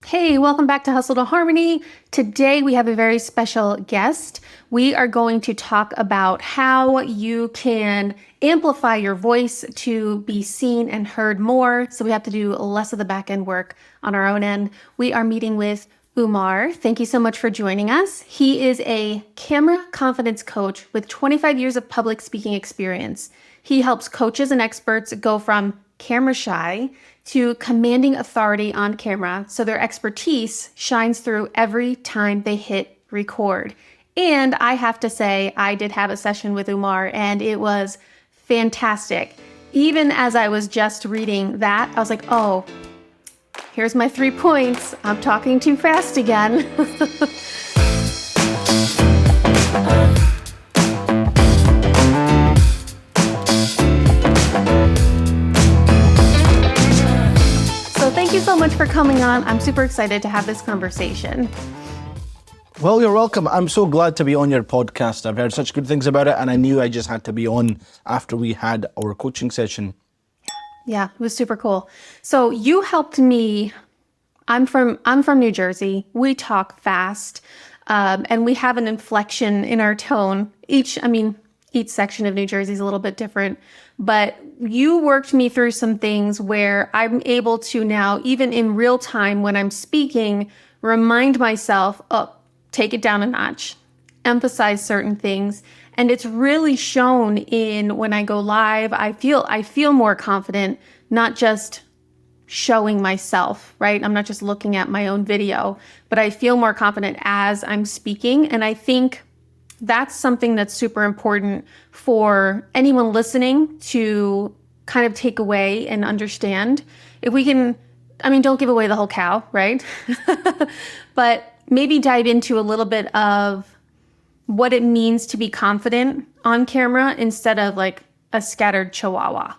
Hey, welcome back to Hustle to Harmony. Today we have a very special guest. We are going to talk about how you can amplify your voice to be seen and heard more. So we have to do less of the back end work on our own end. We are meeting with Umar. Thank you so much for joining us. He is a camera confidence coach with 25 years of public speaking experience. He helps coaches and experts go from camera shy to commanding authority on camera so their expertise shines through every time they hit record. And I have to say, I did have a session with Umar and it was fantastic. Even as I was just reading that, I was like, oh, here's my 3 points. I'm talking too fast again. Thank you so much for coming on. I'm super excited to have this conversation. Well, you're welcome. I'm so glad to be on your podcast. I've heard such good things about it, and I knew I just had to be on after we had our coaching session. Yeah, it was super cool. So you helped me. I'm from New Jersey. We talk fast, and we have an inflection in our tone. Each section of New Jersey is a little bit different, but you worked me through some things where I'm able to now, even in real time when I'm speaking, remind myself, oh, take it down a notch, emphasize certain things. And it's really shown in when I go live, I feel more confident, not just showing myself, right? I'm not just looking at my own video, but I feel more confident as I'm speaking. And I think that's something that's super important for anyone listening to kind of take away and understand. If we can, don't give away the whole cow, right? But maybe dive into a little bit of what it means to be confident on camera instead of like a scattered chihuahua.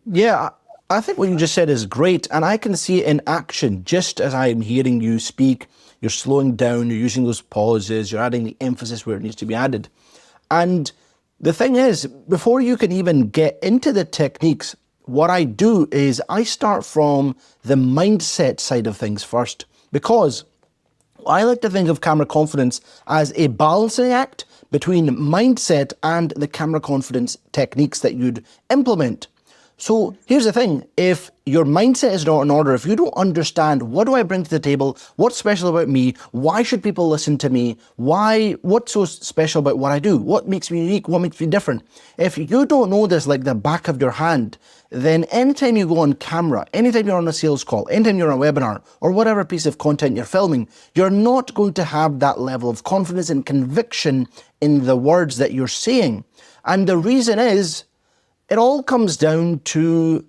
Yeah, I think what you just said is great, and I can see it in action just as I'm hearing you speak. You're slowing down, you're using those pauses, you're adding the emphasis where it needs to be added. And the thing is, before you can even get into the techniques, what I do is I start from the mindset side of things first, because I like to think of camera confidence as a balancing act between mindset and the camera confidence techniques that you'd implement. So here's the thing, if your mindset is not in order, if you don't understand what do I bring to the table, what's special about me, why should people listen to me, what's so special about what I do, what makes me unique, what makes me different. If you don't know this like the back of your hand, then anytime you go on camera, anytime you're on a sales call, anytime you're on a webinar, or whatever piece of content you're filming, you're not going to have that level of confidence and conviction in the words that you're saying. And the reason is, it all comes down to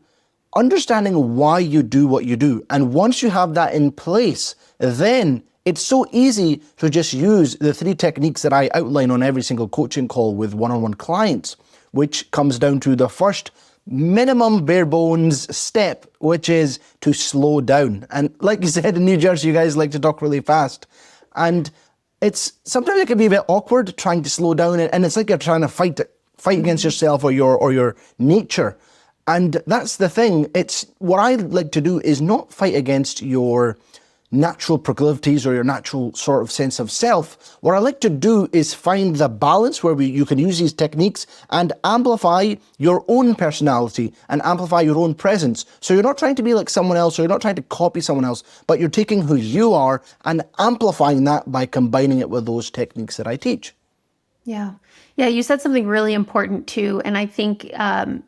understanding why you do what you do. And once you have that in place, then it's so easy to just use the 3 techniques that I outline on every single coaching call with one-on-one clients, which comes down to the first minimum bare bones step, which is to slow down. And like you said, in New Jersey, you guys like to talk really fast. And sometimes it can be a bit awkward trying to slow down, and it's like you're trying to fight against yourself or your nature. And that's the thing. It's what I like to do is not fight against your natural proclivities or your natural sort of sense of self. What I like to do is find the balance where you can use these techniques and amplify your own personality and amplify your own presence. So you're not trying to be like someone else, or you're not trying to copy someone else, but you're taking who you are and amplifying that by combining it with those techniques that I teach. Yeah. Yeah, you said something really important too. And I think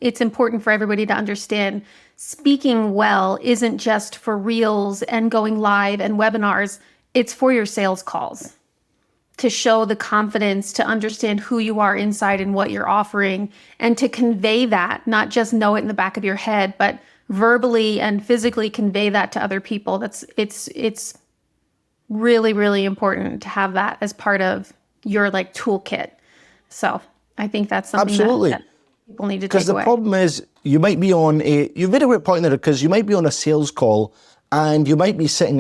it's important for everybody to understand speaking well isn't just for reels and going live and webinars. It's for your sales calls to show the confidence, to understand who you are inside and what you're offering, and to convey that, not just know it in the back of your head, but verbally and physically convey that to other people. It's really, really important to have that as part of your toolkit. So I think that's something that people need to take away. Because the problem is, you made a great point there, because you might be on a sales call and you might be sitting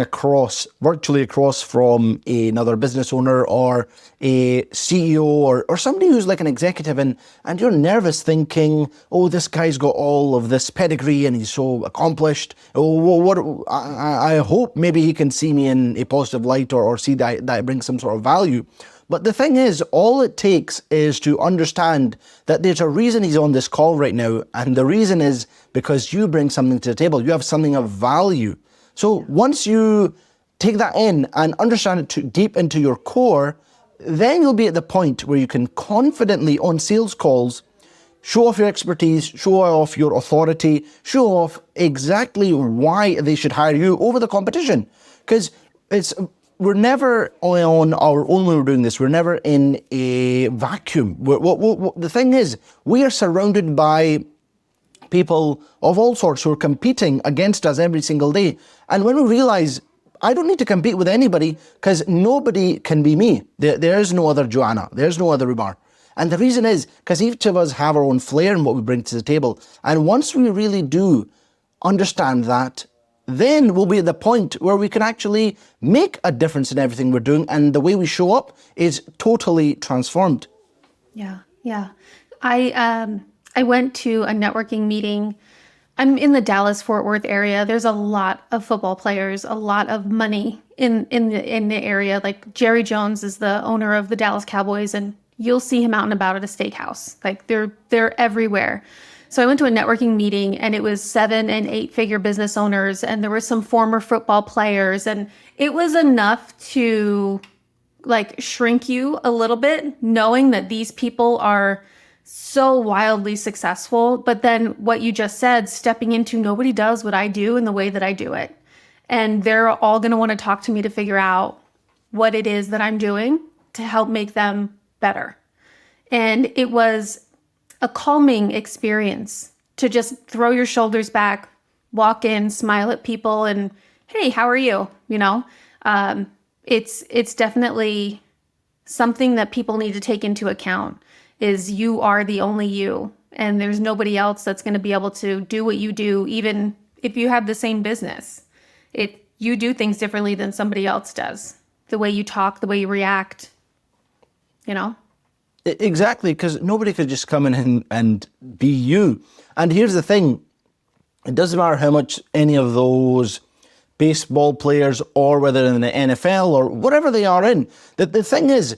virtually across from another business owner or a CEO or somebody who's like an executive, and you're nervous thinking, oh, this guy's got all of this pedigree and he's so accomplished. Oh, I hope maybe he can see me in a positive light or see that I bring some sort of value. But the thing is, all it takes is to understand that there's a reason he's on this call right now, and the reason is because you bring something to the table. You have something of value. So once you take that in and understand it deep into your core, then you'll be at the point where you can confidently, on sales calls, show off your expertise, show off your authority, show off exactly why they should hire you over the competition. Because we're never on our own when we're doing this. We're never in a vacuum. The thing is, we are surrounded by people of all sorts who are competing against us every single day. And when we realize, I don't need to compete with anybody because nobody can be me. There is no other Joanna. There's no other Umar. And the reason is because each of us have our own flair in what we bring to the table. And once we really do understand that, then we'll be at the point where we can actually make a difference in everything we're doing. And the way we show up is totally transformed. Yeah. I went to a networking meeting. I'm in the Dallas-Fort Worth area. There's a lot of football players, a lot of money in the area. Like Jerry Jones is the owner of the Dallas Cowboys, and you'll see him out and about at a steakhouse. Like they're everywhere. So I went to a networking meeting, and it was 7- and 8-figure business owners, and there were some former football players, and it was enough to like shrink you a little bit, knowing that these people are so wildly successful. But then what you just said, stepping into nobody does what I do in the way that I do it. And they're all going to want to talk to me to figure out what it is that I'm doing to help make them better. And it was a calming experience to just throw your shoulders back, walk in, smile at people, and hey, how are you? It's definitely something that people need to take into account. Is you are the only you, and there's nobody else that's going to be able to do what you do, even if you have the same business. You do things differently than somebody else does. The way you talk, the way you react, Exactly, because nobody could just come in and be you. And here's the thing, it doesn't matter how much any of those baseball players, or whether in the NFL or whatever they are in, the thing is,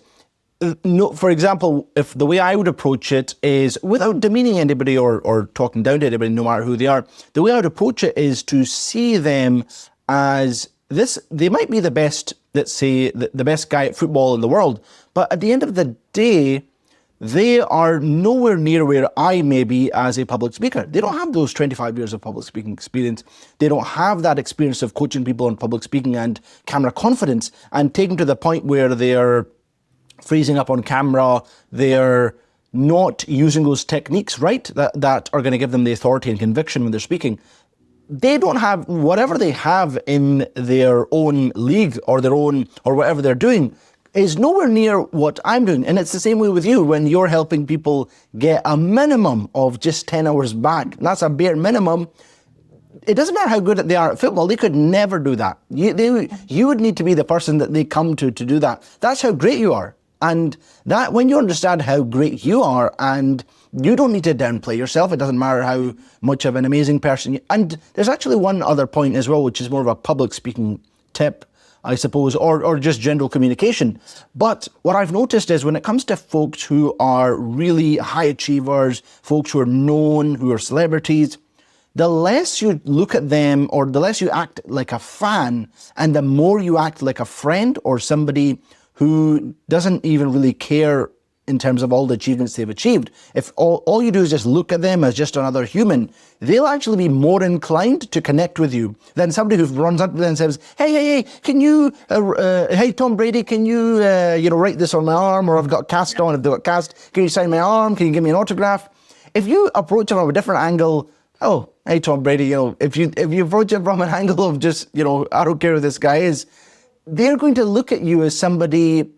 no, for example, if the way I would approach it is without demeaning anybody or talking down to anybody, no matter who they are, the way I would approach it is to see them as this. They might be the best, let's say, the best guy at football in the world, but at the end of the day, they are nowhere near where I may be as a public speaker. They don't have those 25 years of public speaking experience. They don't have that experience of coaching people on public speaking and camera confidence and taking to the point where they are freezing up on camera. They're not using those techniques, right, that are going to give them the authority and conviction when they're speaking. They don't have whatever they have in their own league or their own, or whatever they're doing, is nowhere near what I'm doing. And it's the same way with you when you're helping people get a minimum of just 10 hours back. That's a bare minimum. It doesn't matter how good they are at football. They could never do that. You would need to be the person that they come to do that. That's how great you are. And that when you understand how great you are, and you don't need to downplay yourself, it doesn't matter how much of an amazing person you, and there's actually one other point as well, which is more of a public speaking tip, I suppose, or just general communication. But what I've noticed is when it comes to folks who are really high achievers, folks who are known, who are celebrities, the less you look at them, or the less you act like a fan, and the more you act like a friend or somebody who doesn't even really care in terms of all the achievements they've achieved. If all you do is just look at them as just another human, they'll actually be more inclined to connect with you than somebody who runs up to them and says, hey, can you, hey, Tom Brady, can you, write this on my arm, or I've got a cast on, if they've got cast, can you sign my arm, can you give me an autograph? If you approach them from a different angle, oh, hey, Tom Brady, if you approach it from an angle of just, I don't care who this guy is, they're going to look at you as somebody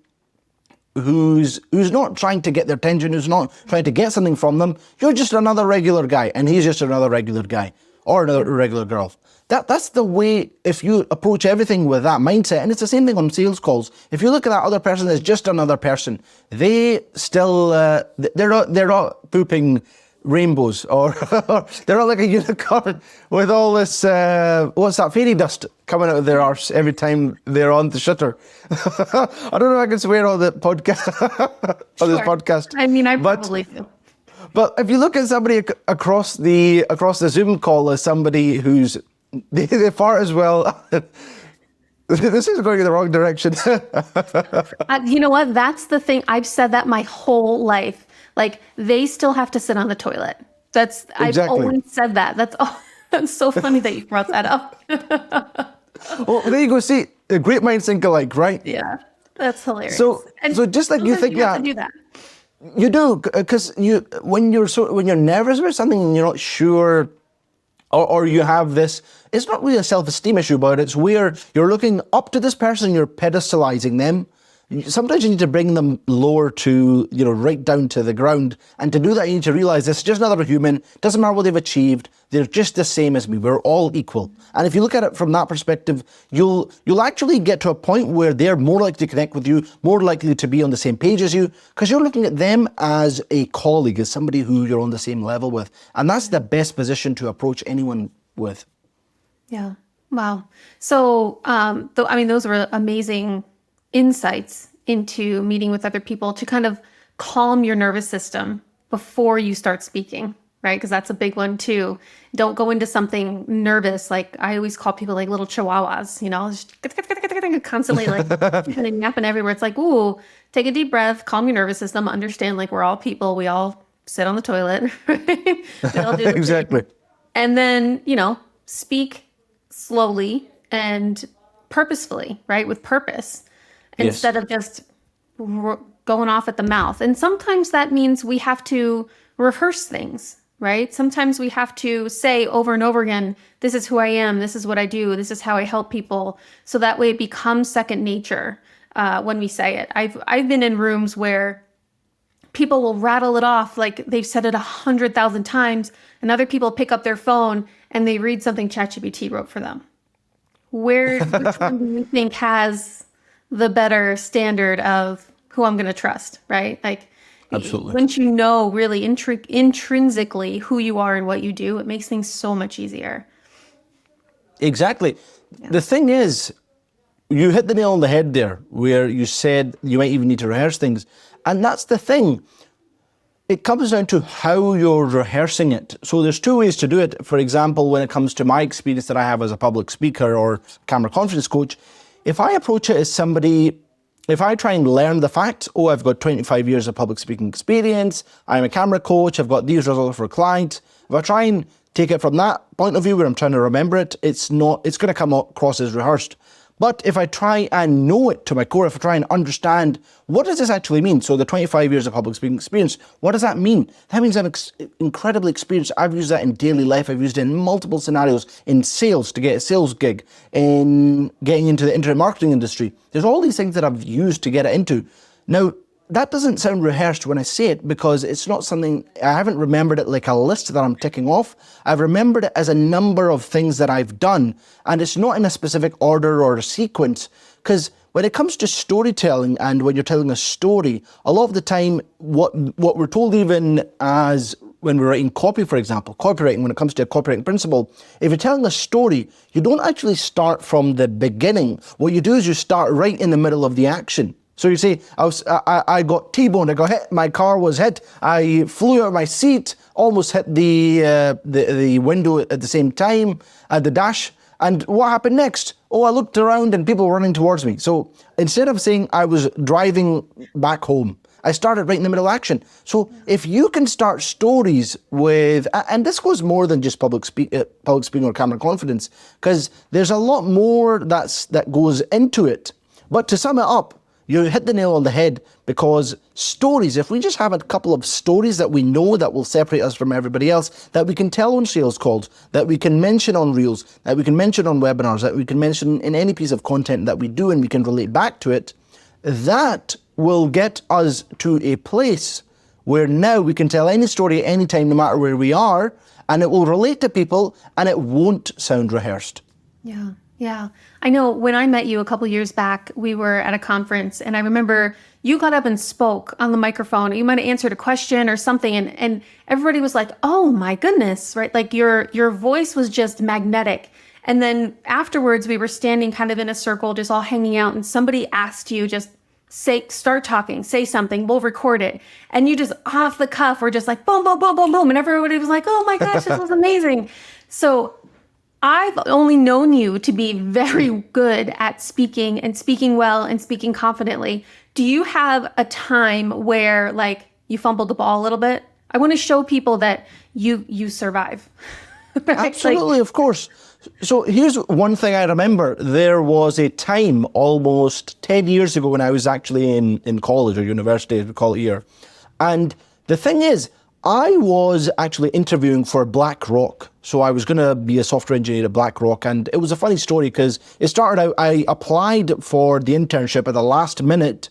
who's not trying to get their attention, who's not trying to get something from them. You're just another regular guy, and he's just another regular guy, or another regular girl. That's the way, if you approach everything with that mindset, and it's the same thing on sales calls. If you look at that other person as just another person, they still, they're not pooping rainbows, or they're not like a unicorn with all this, what's that, fairy dust coming out of their arse every time they're on the shutter. I don't know if I can swear on the podcast, on this podcast. I mean, I probably do. But if you look at somebody across the Zoom call as somebody who's, they fart as well. This is going in the wrong direction. You know what? That's the thing. I've said that my whole life. Like, they still have to sit on the toilet. I've always said that. That's so funny that you brought that up. Well, there you go. See, the great minds think alike, right? Yeah, that's hilarious. So just like you think you have to do that. You do, because when you're nervous about something and you're not sure, or you have this, it's not really a self-esteem issue, but it's where you're looking up to this person, you're pedestalizing them. Sometimes you need to bring them lower to, right down to the ground. And to do that, you need to realize this is just another human. Doesn't matter what they've achieved. They're just the same as me. We're all equal. And if you look at it from that perspective, you'll actually get to a point where they're more likely to connect with you, more likely to be on the same page as you, because you're looking at them as a colleague, as somebody who you're on the same level with. And that's the best position to approach anyone with. Yeah. Wow. So, those were amazing insights into meeting with other people to kind of calm your nervous system before you start speaking, right? Because that's a big one too. Don't go into something nervous. Like, I always call people like little chihuahuas, just constantly like kind of napping everywhere. It's like, ooh, take a deep breath, calm your nervous system, understand like we're all people. We all sit on the toilet, right? We all do the Exactly. thing. And then, speak slowly and purposefully, right? With purpose. Instead of just going off at the mouth. And sometimes that means we have to rehearse things, right? Sometimes we have to say over and over again, this is who I am, this is what I do, this is how I help people. So that way it becomes second nature when we say it. I've been in rooms where people will rattle it off like they've said it 100,000 times, and other people pick up their phone and they read something ChatGPT wrote for them. Which one do you think has the better standard of who I'm going to trust, right? Like, absolutely. Once you know really intrinsically who you are and what you do, it makes things so much easier. Exactly. Yeah. The thing is, you hit the nail on the head there, where you said you might even need to rehearse things. And that's the thing. It comes down to how you're rehearsing it. So there's two ways to do it. For example, when it comes to my experience that I have as a public speaker or camera conference coach, if I approach it as somebody, if I try and learn the fact, I've got 25 years of public speaking experience, I'm a camera coach, I've got these results for a client. If I try and take it from that point of view where I'm trying to remember it, it's going to come across as rehearsed. But if I try and know it to my core, if I try and understand, what does this actually mean? So the 25 years of public speaking experience, what does that mean? That means I'm incredibly experienced. I've used that in daily life. I've used it in multiple scenarios, in sales, to get a sales gig, in getting into the internet marketing industry. There's all these things that I've used to get it into. Now, that doesn't sound rehearsed when I say it, because it's not something, I haven't remembered it like a list that I'm ticking off. I've remembered it as a number of things that I've done, and it's not in a specific order or a sequence, because when it comes to storytelling and when you're telling a story, a lot of the time, what we're told, even as when we're writing copy, for example, copywriting, when it comes to a copywriting principle, if you're telling a story, you don't actually start from the beginning. What you do is you start right in the middle of the action. So you say, I got T-boned, I got hit, my car was hit, I flew out of my seat, almost hit the window at the same time, at the dash, and what happened next? I looked around and people were running towards me. So instead of saying I was driving back home, I started right in the middle of action. So if you can start stories with, and this goes more than just public speaking or camera confidence, because there's a lot more that goes into it. But to sum it up, you hit the nail on the head, because stories, if we just have a couple of stories that we know that will separate us from everybody else, that we can tell on sales calls, that we can mention on reels, that we can mention on webinars, that we can mention in any piece of content that we do and we can relate back to it, that will get us to a place where now we can tell any story at any time, no matter where we are, and it will relate to people and it won't sound rehearsed. Yeah. Yeah. I know when I met you a couple years back, we were at a conference and I remember you got up and spoke on the microphone. You might have answered a question or something and everybody was like, "Oh my goodness," right? Like your voice was just magnetic. And then afterwards we were standing kind of in a circle, just all hanging out, and somebody asked you just start talking, say something, we'll record it. And you just off the cuff were just like boom, boom, boom, boom, boom. And everybody was like, "Oh my gosh, this was amazing." So I've only known you to be very good at speaking and speaking well and speaking confidently. Do you have a time where like you fumbled the ball a little bit? I want to show people that you survive. Right? Absolutely, of course. So here's one thing I remember. There was a time almost 10 years ago when I was actually in college or university, as we call it here. And the thing is, I was actually interviewing for BlackRock. So I was going to be a software engineer at BlackRock. And it was a funny story because it started out, I applied for the internship at the last minute.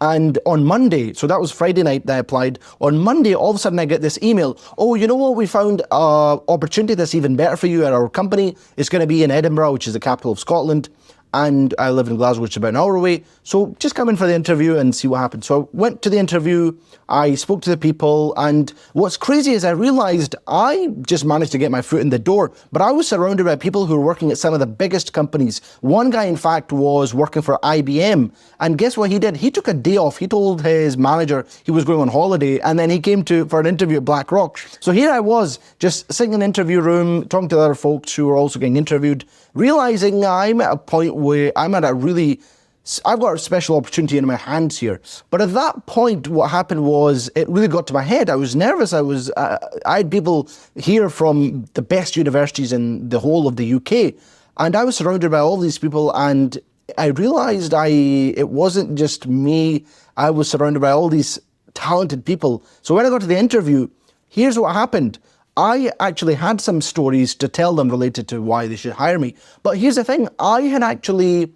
And on Monday, so that was Friday night that I applied. On Monday, all of a sudden I get this email. "Oh, you know what? We found an opportunity that's even better for you at our company. It's going to be in Edinburgh, which is the capital of Scotland. And I live in Glasgow, which is about an hour away. So just come in for the interview and see what happens." So I went to the interview, I spoke to the people, and what's crazy is I realized I just managed to get my foot in the door, but I was surrounded by people who were working at some of the biggest companies. One guy, in fact, was working for IBM, and guess what he did? He took a day off. He told his manager he was going on holiday, and then he came for an interview at BlackRock. So here I was, just sitting in the interview room, talking to other folks who were also getting interviewed, realizing I'm at a point where I've got a special opportunity in my hands here. But at that point, what happened was it really got to my head. I was nervous. I had people here from the best universities in the whole of the UK. And I was surrounded by all these people. And I realized it wasn't just me. I was surrounded by all these talented people. So when I got to the interview, here's what happened. I actually had some stories to tell them related to why they should hire me. But here's the thing. I had actually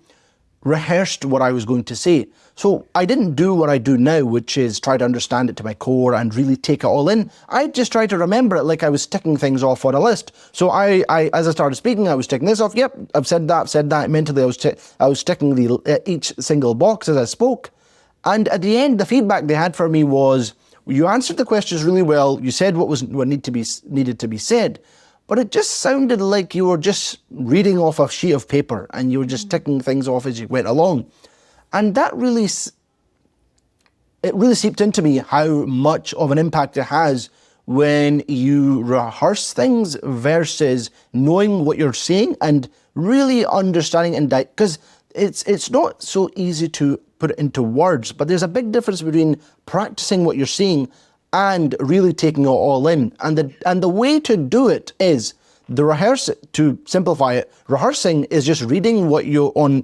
rehearsed what I was going to say. So I didn't do what I do now, which is try to understand it to my core and really take it all in. I just tried to remember it like I was ticking things off on a list. So I as I started speaking, I was ticking this off. Yep, I've said that. Mentally, I was ticking each single box as I spoke. And at the end, the feedback they had for me was, "You answered the questions really well. You said what needed to be said, but it just sounded like you were just reading off a sheet of paper and you were just ticking things off as you went along." And that really seeped into me how much of an impact it has when you rehearse things versus knowing what you're saying and really understanding because it's not so easy to put it into words, but there's a big difference between practicing what you're saying and really taking it all in. And the way to do it is to simplify it. Rehearsing is just reading what you're going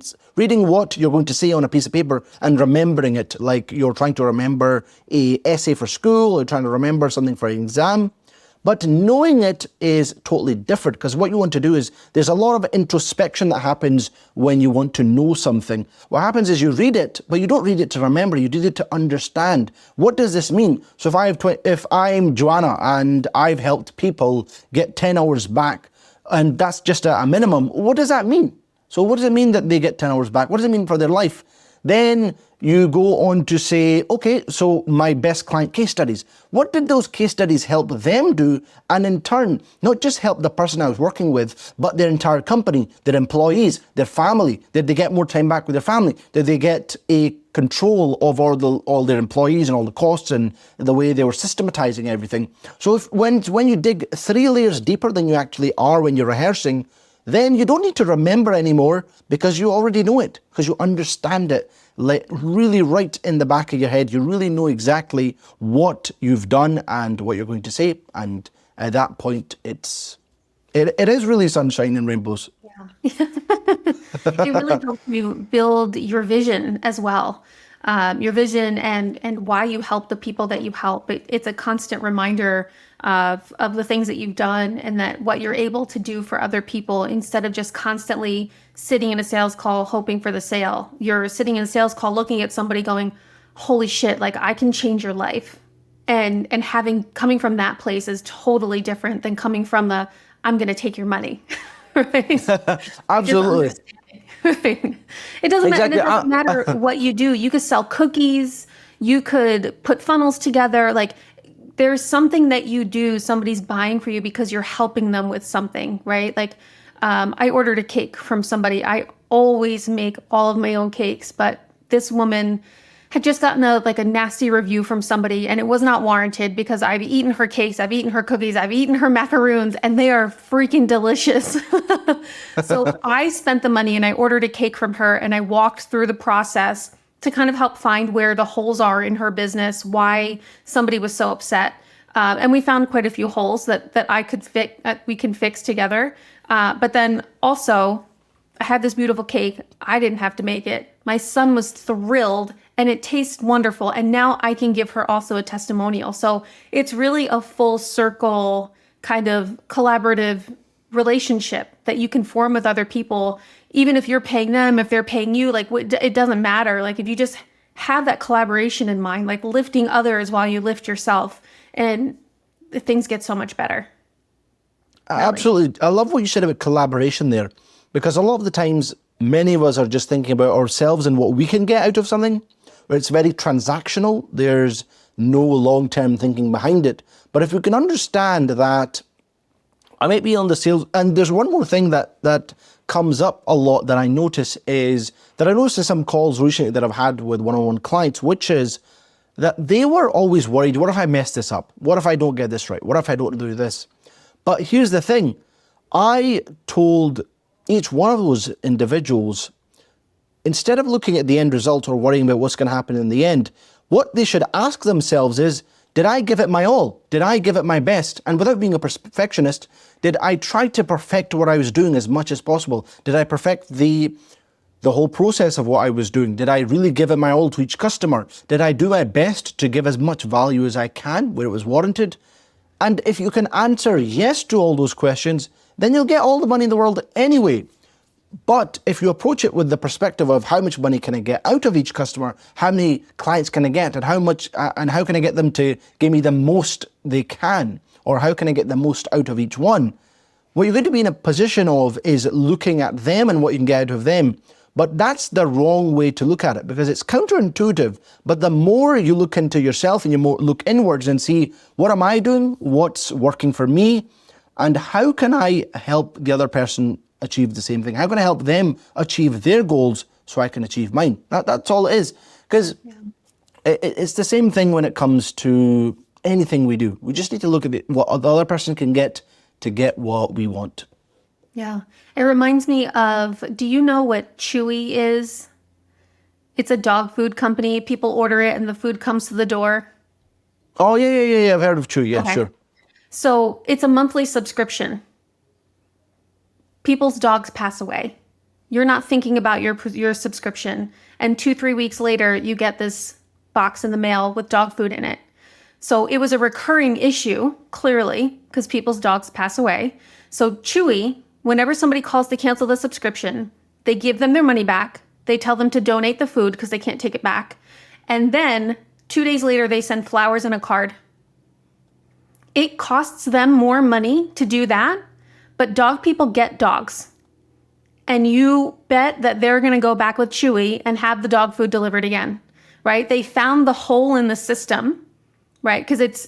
to say on a piece of paper and remembering it, like you're trying to remember an essay for school or trying to remember something for an exam. But knowing it is totally different, because what you want to do is there's a lot of introspection that happens when you want to know something. What happens is you read it, but you don't read it to remember, you read it to understand. What does this mean? So if I'm Joanna and I've helped people get 10 hours back, and that's just a minimum, what does that mean? So what does it mean that they get 10 hours back? What does it mean for their life? Then you go on to say, okay, so my best client case studies. What did those case studies help them do? And in turn, not just help the person I was working with, but their entire company, their employees, their family. Did they get more time back with their family? Did they get a control of all their employees and all the costs and the way they were systematizing everything? So when you dig 3 layers deeper than you actually are when you're rehearsing, then you don't need to remember anymore because you already know it, because you understand it really right in the back of your head. You really know exactly what you've done and what you're going to say. And at that point, it is really sunshine and rainbows. Yeah. It really helps you build your vision as well. Your vision and why you help the people that you help. It's a constant reminder of the things that you've done and that what you're able to do for other people, instead of just constantly sitting in a sales call hoping for the sale. You're sitting in a sales call looking at somebody going, holy shit, like I can change your life. And having coming from that place is totally different than coming from the I'm going to take your money. Right? Absolutely. Right? It doesn't matter. And Exactly. it doesn't matter what you do. You could sell cookies. You could put funnels together. Like there's something that you do. Somebody's buying for you because you're helping them with something, right? Like I ordered a cake from somebody. I always make all of my own cakes, but this woman had just gotten a nasty review from somebody, and it was not warranted because I've eaten her cakes, I've eaten her cookies, I've eaten her macaroons, and they are freaking delicious. So I spent the money and I ordered a cake from her, and I walked through the process to kind of help find where the holes are in her business, why somebody was so upset. And we found quite a few holes that I could fix, we can fix together. But then also, I had this beautiful cake. I didn't have to make it. My son was thrilled, and it tastes wonderful. And now I can give her also a testimonial. So it's really a full circle kind of collaborative relationship that you can form with other people, even if you're paying them, if they're paying you, like it doesn't matter. Like if you just have that collaboration in mind, like lifting others while you lift yourself, and things get so much better. Really. Absolutely. I love what you said about collaboration there, because a lot of the times, many of us are just thinking about ourselves and what we can get out of something, where it's very transactional. There's no long-term thinking behind it. But if we can understand that I might be on the sales, and there's one more thing that comes up a lot that I notice is that I noticed in some calls recently that I've had with one-on-one clients, which is that they were always worried, what if I mess this up? What if I don't get this right? What if I don't do this? But here's the thing. I told each one of those individuals, instead of looking at the end result or worrying about what's going to happen in the end, what they should ask themselves is, did I give it my all? Did I give it my best? And without being a perfectionist, did I try to perfect what I was doing as much as possible? Did I perfect the whole process of what I was doing? Did I really give it my all to each customer? Did I do my best to give as much value as I can where it was warranted? And if you can answer yes to all those questions, then you'll get all the money in the world anyway. But if you approach it with the perspective of how much money can I get out of each customer, how many clients can I get, and how can I get them to give me the most they can, or how can I get the most out of each one, what you're going to be in a position of is looking at them and what you can get out of them. But that's the wrong way to look at it, because it's counterintuitive. But the more you look into yourself and you more look inwards and see, what am I doing? What's working for me? And how can I help the other person achieve the same thing? How can I help them achieve their goals so I can achieve mine? That's all it is. Because it's the same thing when it comes to anything we do. We just need to look at what the other person can get to get what we want. Yeah. It reminds me of, do you know what Chewy is? It's a dog food company. People order it and the food comes to the door. Oh, yeah. I've heard of Chewy. Yeah, Okay. sure. So it's a monthly subscription. People's dogs pass away. You're not thinking about your subscription. And 2-3 weeks later, you get this box in the mail with dog food in it. So it was a recurring issue, clearly, because people's dogs pass away. So Chewy, whenever somebody calls to cancel the subscription, they give them their money back. They tell them to donate the food because they can't take it back. And then 2 days later, they send flowers and a card. It costs them more money to do that, but dog people get dogs. And you bet that they're going to go back with Chewy and have the dog food delivered again, right? They found the hole in the system, right? Because it's,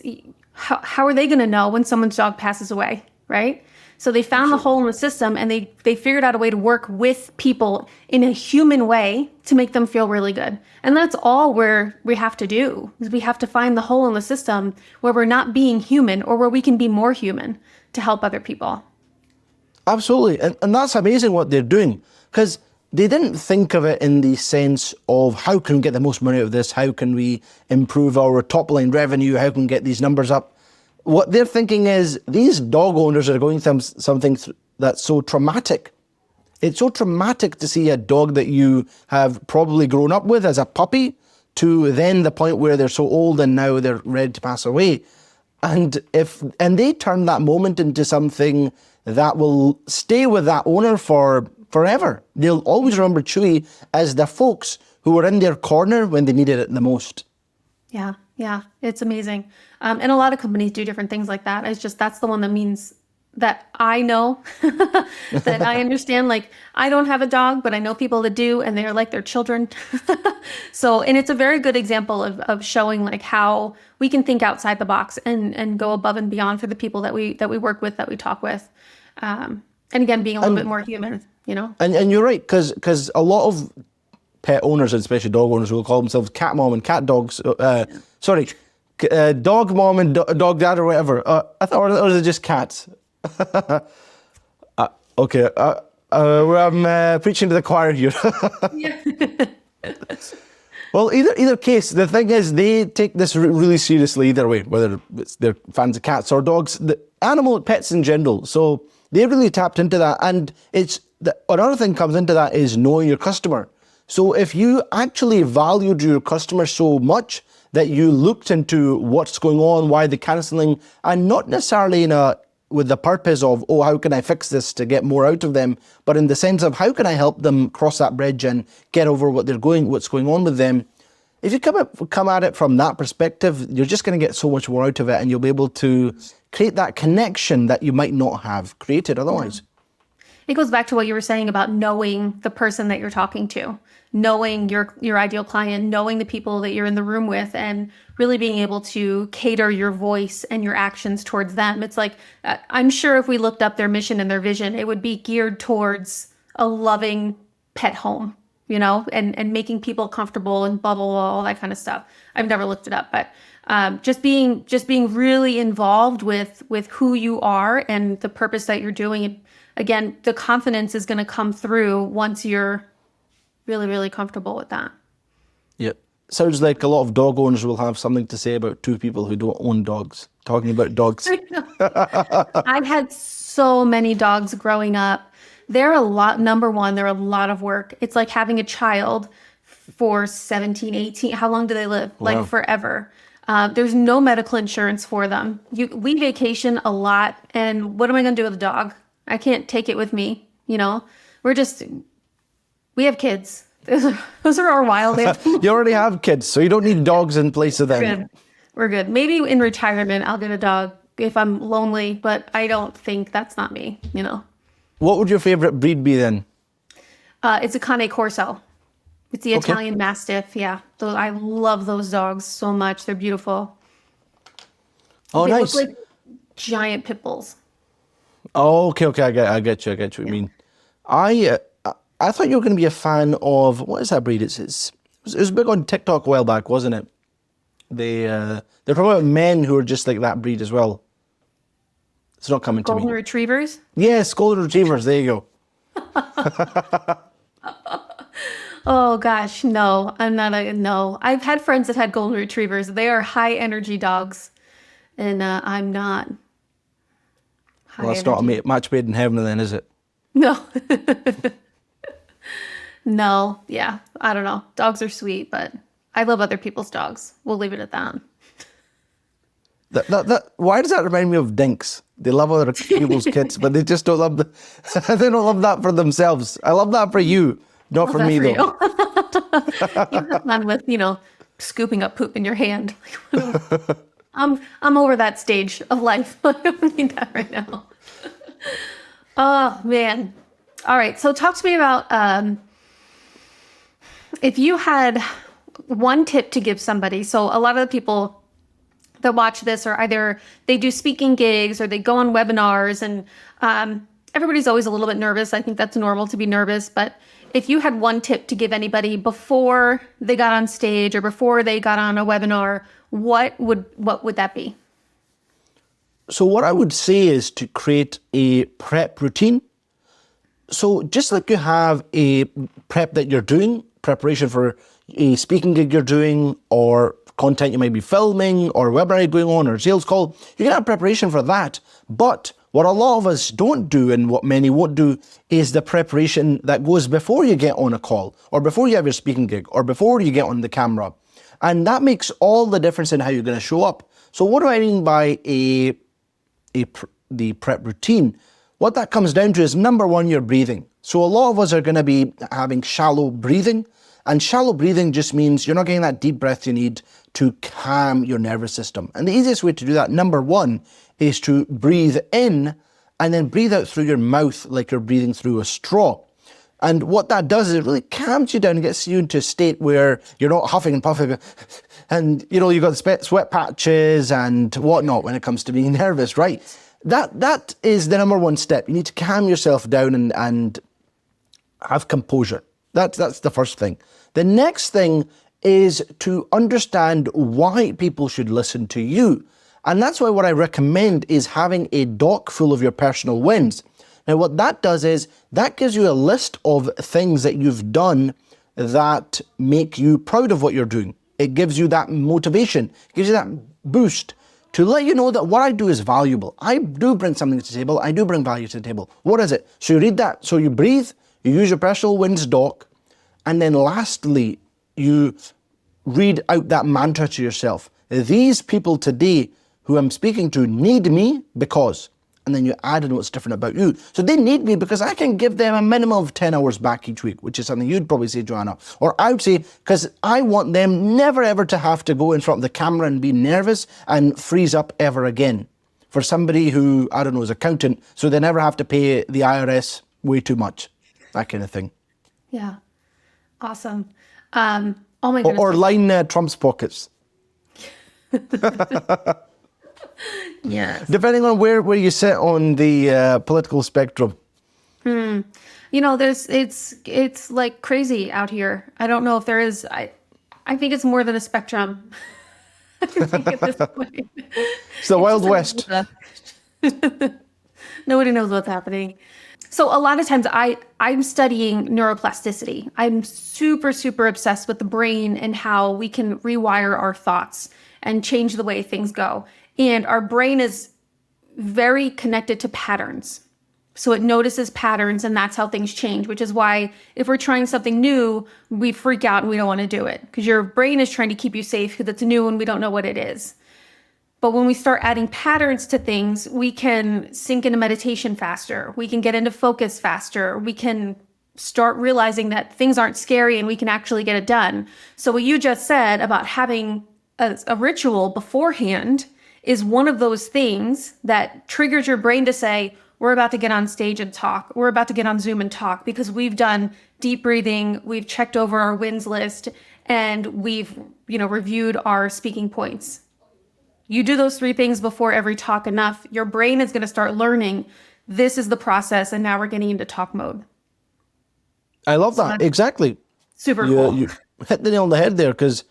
how are they going to know when someone's dog passes away, right? So they found the hole in the system, and they figured out a way to work with people in a human way to make them feel really good. And that's all we have to do, is we have to find the hole in the system where we're not being human, or where we can be more human to help other people. Absolutely. And that's amazing what they're doing, because they didn't think of it in the sense of how can we get the most money out of this? How can we improve our top line revenue? How can we get these numbers up? What they're thinking is, these dog owners are going through something that's so traumatic. It's so traumatic to see a dog that you have probably grown up with as a puppy to then the point where they're so old and now they're ready to pass away. And they turn that moment into something that will stay with that owner for forever. They'll always remember Chewy as the folks who were in their corner when they needed it the most. Yeah. Yeah, it's amazing. And a lot of companies do different things like that. It's just that's the one that means that I know that I understand. Like, I don't have a dog, but I know people that do, and they're like their children. So, and it's a very good example of showing like how we can think outside the box and go above and beyond for the people that we work with, that we talk with. And again, being a little bit more human, you know? And you're right, because a lot of pet owners, and especially dog owners, will call themselves cat mom and cat dogs. Sorry, dog mom and dog dad or whatever. I thought, or is it just cats? Okay, I'm preaching to the choir here. Yeah. Well, either case, the thing is, they take this really seriously either way, whether it's they're fans of cats or dogs, the animal pets in general. So they really tapped into that, and another thing comes into that is knowing your customer. So if you actually valued your customer so much that you looked into what's going on, why they're cancelling, and not necessarily with the purpose of, oh, how can I fix this to get more out of them, but in the sense of how can I help them cross that bridge and get over what's going on with them. If you come at it from that perspective, you're just going to get so much more out of it, and you'll be able to create that connection that you might not have created otherwise. It goes back to what you were saying about knowing the person that you're talking to, knowing your ideal client, knowing the people that you're in the room with, and really being able to cater your voice and your actions towards them. It's like, I'm sure if we looked up their mission and their vision, it would be geared towards a loving pet home, you know, and making people comfortable and blah, blah, blah, all that kind of stuff. I've never looked it up, but just being really involved with who you are and the purpose that you're doing. And again, the confidence is going to come through once you're really, really comfortable with that. Yeah. Sounds like a lot of dog owners will have something to say about two people who don't own dogs, talking about dogs. I've had so many dogs growing up. Number one, they're a lot of work. It's like having a child for 17, 18. How long do they live? Wow. Like forever. There's no medical insurance for them. We vacation a lot. And what am I going to do with a dog? I can't take it with me. You know, we have kids. Those are our wild animals. You already have kids, so you don't need dogs in place of them. We're good. Maybe in retirement, I'll get a dog if I'm lonely, but I don't think that's not me, you know. What would your favorite breed be then? It's a Cane Corso. It's the Okay. Italian Mastiff. Yeah. I love those dogs so much. They're beautiful. Oh, They nice. look like giant pit bulls. Oh, okay. I get you. What you mean. I thought you were going to be a fan of, what is that breed? It was big on TikTok a while back, wasn't it? They're talking about men who are just like that breed as well. It's not coming to me. Golden Retrievers. Yes, golden retrievers. There you go. Oh gosh, no, I'm not no. I've had friends that had Golden Retrievers. They are high energy dogs, and I'm not. Well, that's not a match made in heaven then, is it? No. No, yeah, I don't know. Dogs are sweet, but I love other people's dogs. We'll leave it at that. Why does that remind me of dinks? They love other people's kids, but they just don't love they don't love that for themselves. I love that for you, not for me though. You have fun with, scooping up poop in your hand. I'm over that stage of life. I don't need that right now. Oh man. All right. So talk to me about if you had one tip to give somebody. So a lot of the people that watch this are either they do speaking gigs or they go on webinars, and everybody's always a little bit nervous. I think that's normal to be nervous. But if you had one tip to give anybody before they got on stage or before they got on a webinar, what would that be? So what I would say is to create a prep routine. So just like you have a prep that you're doing, preparation for a speaking gig you're doing, or content you might be filming, or a webinar going on, or sales call, you can have preparation for that. But what a lot of us don't do, and what many won't do, is the preparation that goes before you get on a call, or before you have your speaking gig, or before you get on the camera. And that makes all the difference in how you're going to show up. So what do I mean by the prep routine? What that comes down to is, number one, your breathing. So a lot of us are going to be having shallow breathing, And shallow breathing just means you're not getting that deep breath you need to calm your nervous system. And the easiest way to do that, number one, is to breathe in and then breathe out through your mouth like you're breathing through a straw. And what that does is it really calms you down and gets you into a state where you're not huffing and puffing and, you've got sweat patches and whatnot when it comes to being nervous, right? That is the number one step. You need to calm yourself down and have composure. That's the first thing. The next thing is to understand why people should listen to you. And that's why what I recommend is having a doc full of your personal wins. Now, what that does is that gives you a list of things that you've done that make you proud of what you're doing. It gives you that motivation, gives you that boost to let you know that what I do is valuable. I do bring something to the table. I do bring value to the table. What is it? So you read that. So you breathe, you use your personal wins doc, and then lastly, you read out that mantra to yourself. These people today who I'm speaking to need me because, and then you add in what's different about you. So they need me because I can give them a minimum of 10 hours back each week, which is something you'd probably say, Joanna. Or I would say, because I want them never ever to have to go in front of the camera and be nervous and freeze up ever again. For somebody who, I don't know, is accountant, so they never have to pay the IRS way too much. That kind of thing. Yeah. Awesome. Oh my goodness. Or line Trump's pockets. Yes. Depending on where you sit on the political spectrum. It's like crazy out here. I don't know if there is. I think it's more than a spectrum. I think at this point. It's the Wild West. Nobody knows what's happening. So a lot of times I'm studying neuroplasticity. I'm super, super obsessed with the brain and how we can rewire our thoughts and change the way things go. And our brain is very connected to patterns. So it notices patterns, and that's how things change, which is why if we're trying something new, we freak out and we don't want to do it because your brain is trying to keep you safe because it's new and we don't know what it is. But when we start adding patterns to things, we can sink into meditation faster. We can get into focus faster. We can start realizing that things aren't scary and we can actually get it done. So what you just said about having a ritual beforehand is one of those things that triggers your brain to say, we're about to get on stage and talk. We're about to get on Zoom and talk because we've done deep breathing. We've checked over our wins list and we've, reviewed our speaking points. You do those three things before every talk enough, your brain is going to start learning this is the process, and now we're getting into talk mode. I love that. Exactly. Super cool. You hit the nail on the head there because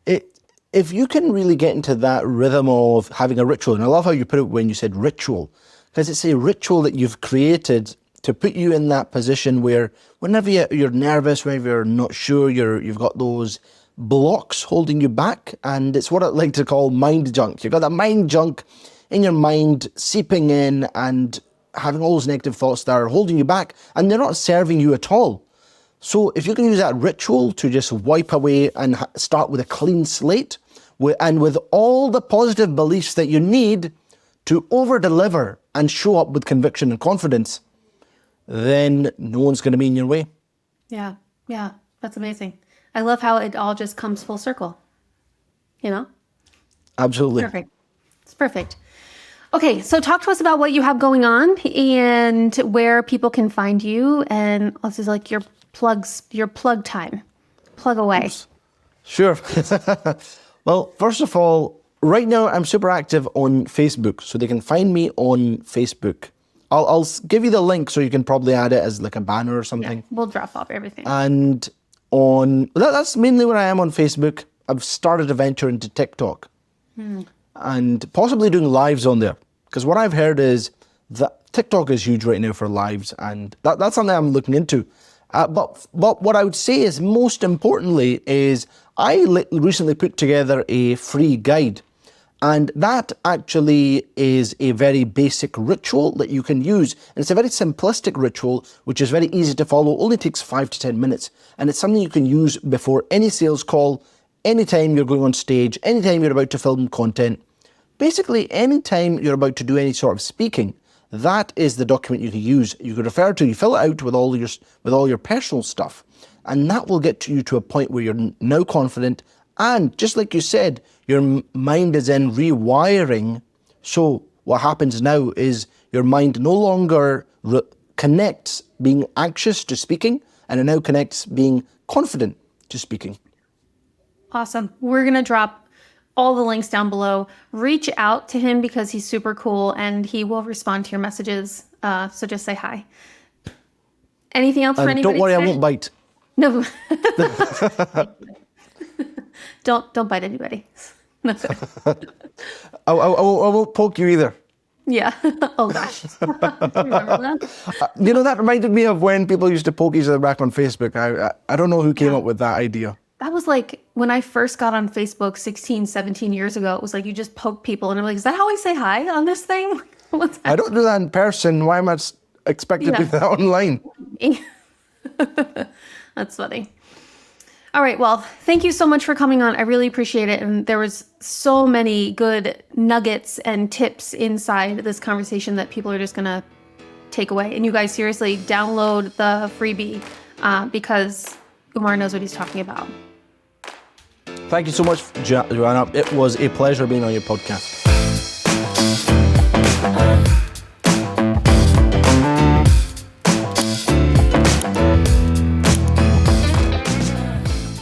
if you can really get into that rhythm of having a ritual, and I love how you put it when you said ritual, because it's a ritual that you've created to put you in that position where whenever you're nervous, whenever you're not sure, you've got those blocks holding you back, and it's what I like to call mind junk. You've got that mind junk in your mind seeping in and having all those negative thoughts that are holding you back, and they're not serving you at all. So if you can use that ritual to just wipe away and start with a clean slate, and with all the positive beliefs that you need to over-deliver and show up with conviction and confidence, then no one's going to be in your way. Yeah, that's amazing. I love how it all just comes full circle, Absolutely. Perfect. It's perfect. Okay, so talk to us about what you have going on and where people can find you, and this is like your plug time. Plug away. Sure. Well, first of all, right now I'm super active on Facebook, so they can find me on Facebook. I'll give you the link so you can probably add it as like a banner or something. Yeah, we'll drop off everything. And that's mainly where I am on Facebook. I've started a venture into TikTok and possibly doing lives on there. Because what I've heard is that TikTok is huge right now for lives, and that's something I'm looking into. But what I would say is most importantly is I recently put together a free guide, and that actually is a very basic ritual that you can use. And it's a very simplistic ritual, which is very easy to follow, only takes 5 to 10 minutes. And it's something you can use before any sales call, anytime you're going on stage, anytime you're about to film content. Basically, anytime you're about to do any sort of speaking, that is the document you can use. You can refer to, you fill it out with all your personal stuff. And that will get you to a point where you're now confident. And just like you said, your mind is then rewiring. So what happens now is your mind no longer connects being anxious to speaking, and it now connects being confident to speaking. Awesome. We're going to drop all the links down below. Reach out to him because he's super cool and he will respond to your messages. So just say hi. Anything else for anybody? Don't worry, I won't bite. No. Don't bite anybody. No. I won't poke you either. Yeah. Oh gosh. Remember that? That reminded me of when people used to poke each other back on Facebook. I don't know who came up with that idea. That was like when I first got on Facebook 16, 17 years ago. It was like you just poke people and I'm like, is that how we say hi on this thing? What's that? I don't do that in person. Why am I expected to do that online? That's funny. All right. Well, thank you so much for coming on. I really appreciate it. And there was so many good nuggets and tips inside this conversation that people are just going to take away. And you guys seriously download the freebie because Umar knows what he's talking about. Thank you so much, Joanna. It was a pleasure being on your podcast.